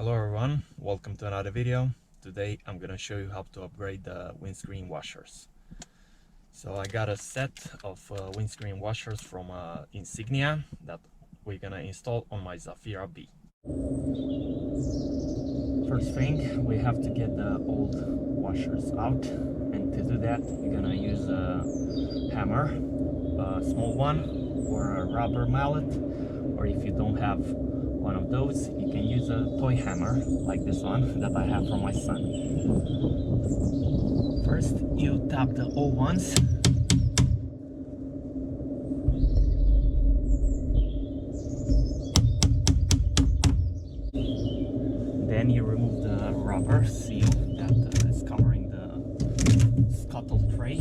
Hello everyone, welcome to another video. Today I'm gonna show you how to upgrade the windscreen washers. So I got a set of windscreen washers from Insignia that we're gonna install on my Zafira B. First thing, we have to get the old washers out, and to do that you're gonna use a hammer, a small one, or a rubber mallet, or if you don't have one of those, you can use a toy hammer like this one that I have from my son. First, you tap the old ones. Then you remove the rubber seal that is covering the scuttle tray.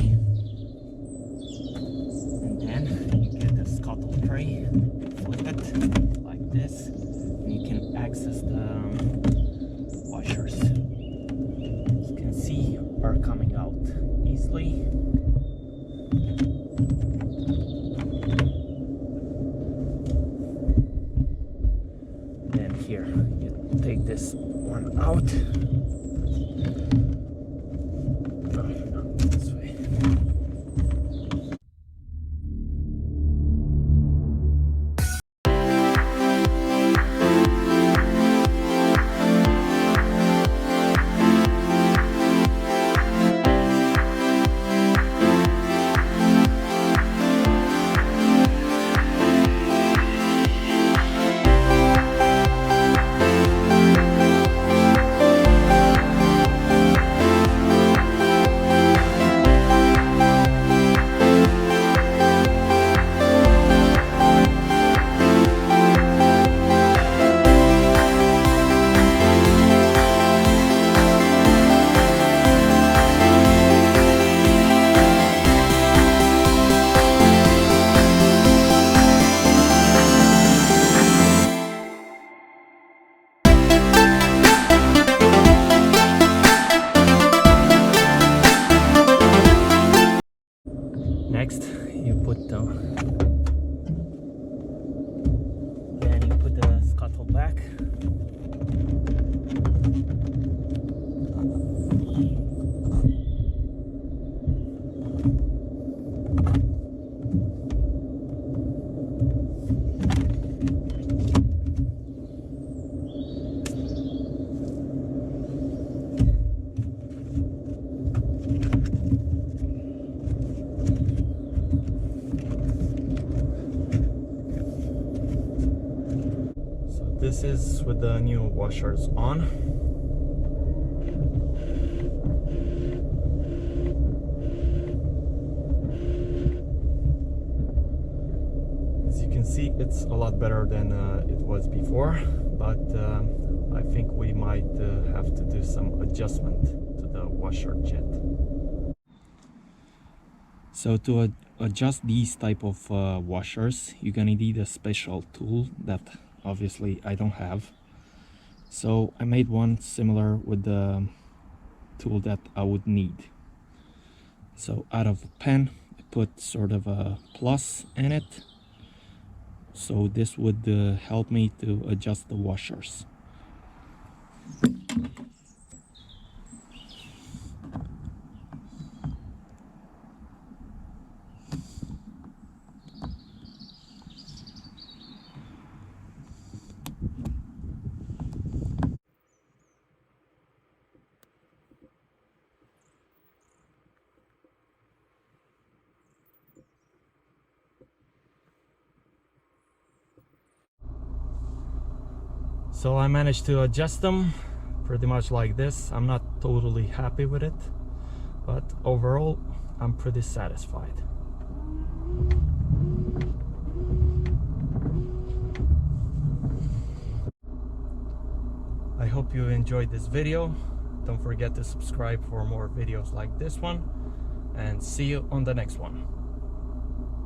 And then you get the scuttle tray, flip it like this. You can access the washers. As you can see, are coming out easily. Then here, you take this one out. This way. Next, you put the scuttle back. This is with the new washers on. As you can see, it's a lot better than it was before, but I think we might have to do some adjustment to the washer jet. So to adjust these type of washers, you're gonna need a special tool that obviously I don't have. So I made one similar with the tool that I would need. So out of a pen, I put sort of a plus in it. So this would help me to adjust the washers. So I managed to adjust them pretty much like this. I'm not totally happy with it, but overall I'm pretty satisfied. I hope you enjoyed this video. Don't forget to subscribe for more videos like this one, and see you on the next one.